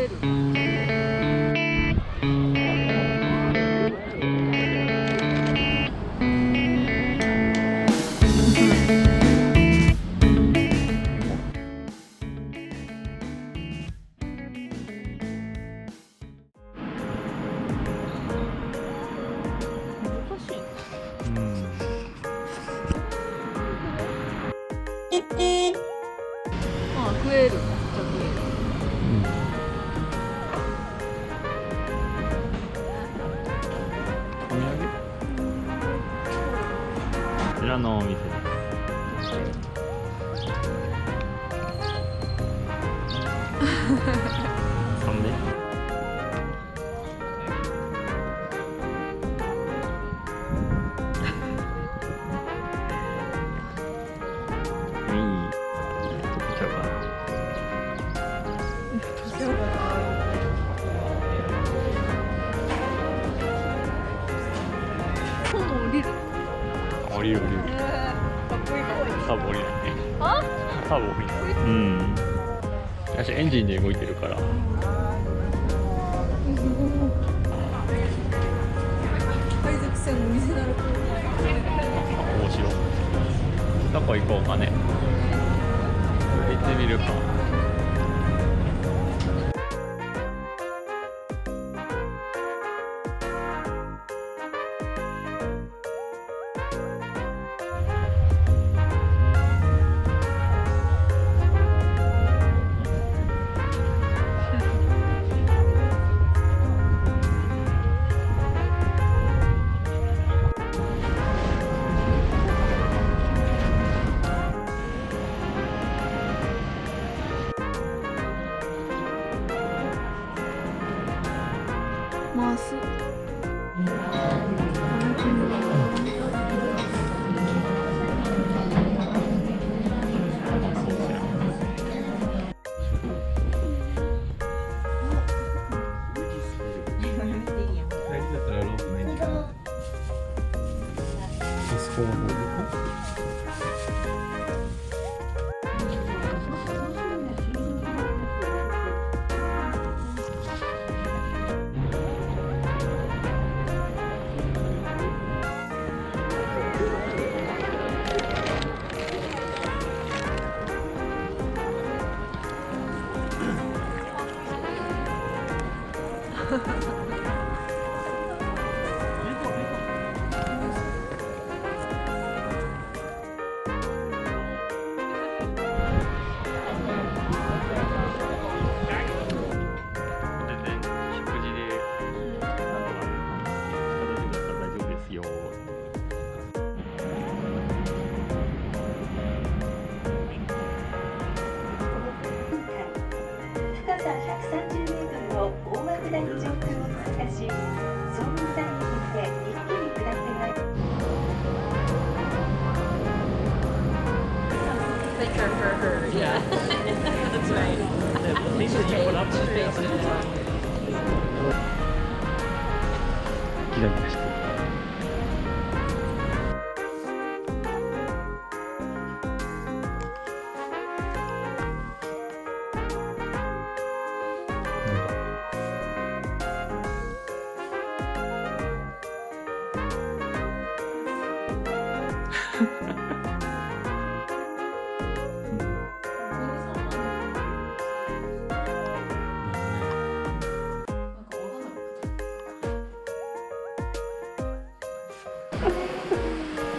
える。難しいね。うん。ああ、食える。じゃあ食える。お土産？こちらのお店です。3でいい。ちょっとちゃうかな。もう降りる。降りる降りる。かっこいいかわいい。多分降りないね。あ？多分降りない。うん。私エンジンで動いてるから。海賊船の水なる。面白い。どこ行こうかね。行ってみるか。回す。あそこの方でギラギラしてる。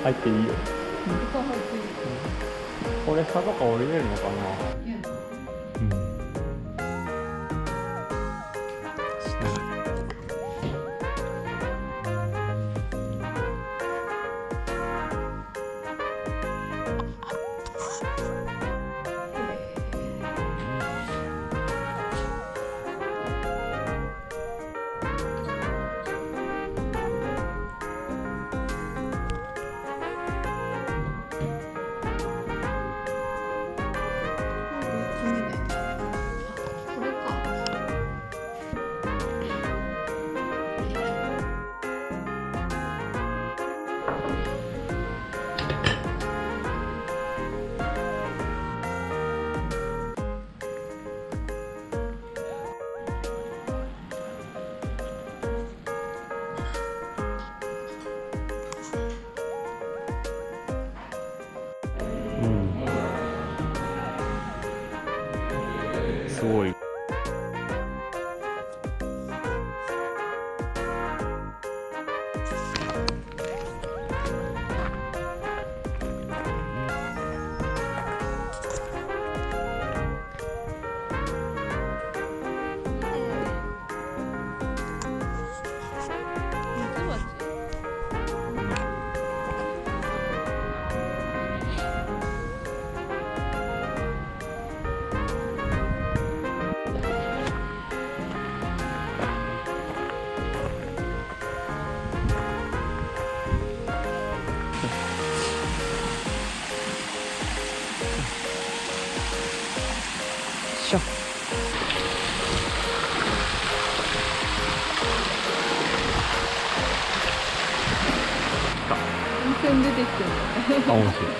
入っていいよ。これ下とか降りれるのかな。うん。しない。ん出てきてるあ、面白い。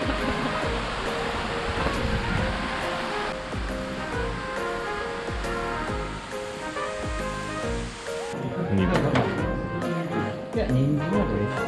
肉。いや、人参はどれですか？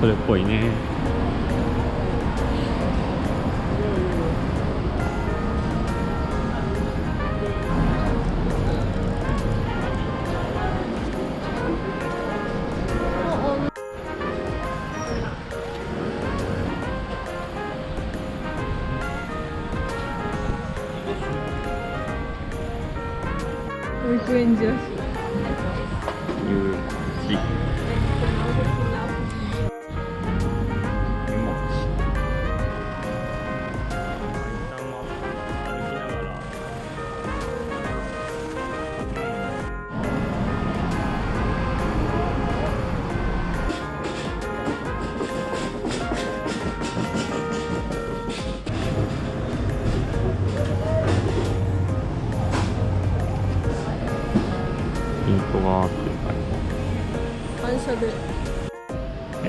それっぽいね。保育園児らしい。ゆうち。ピントがあってる感反射で。じ。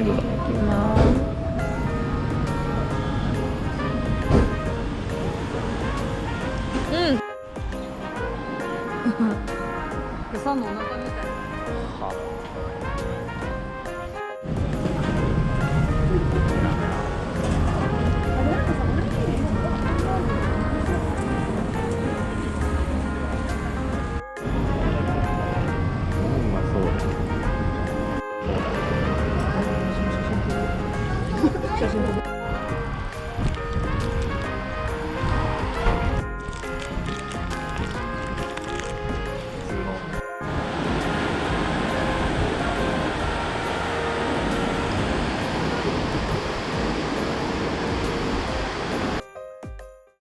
どうだ。いきます。うん。草のお腹みたい。は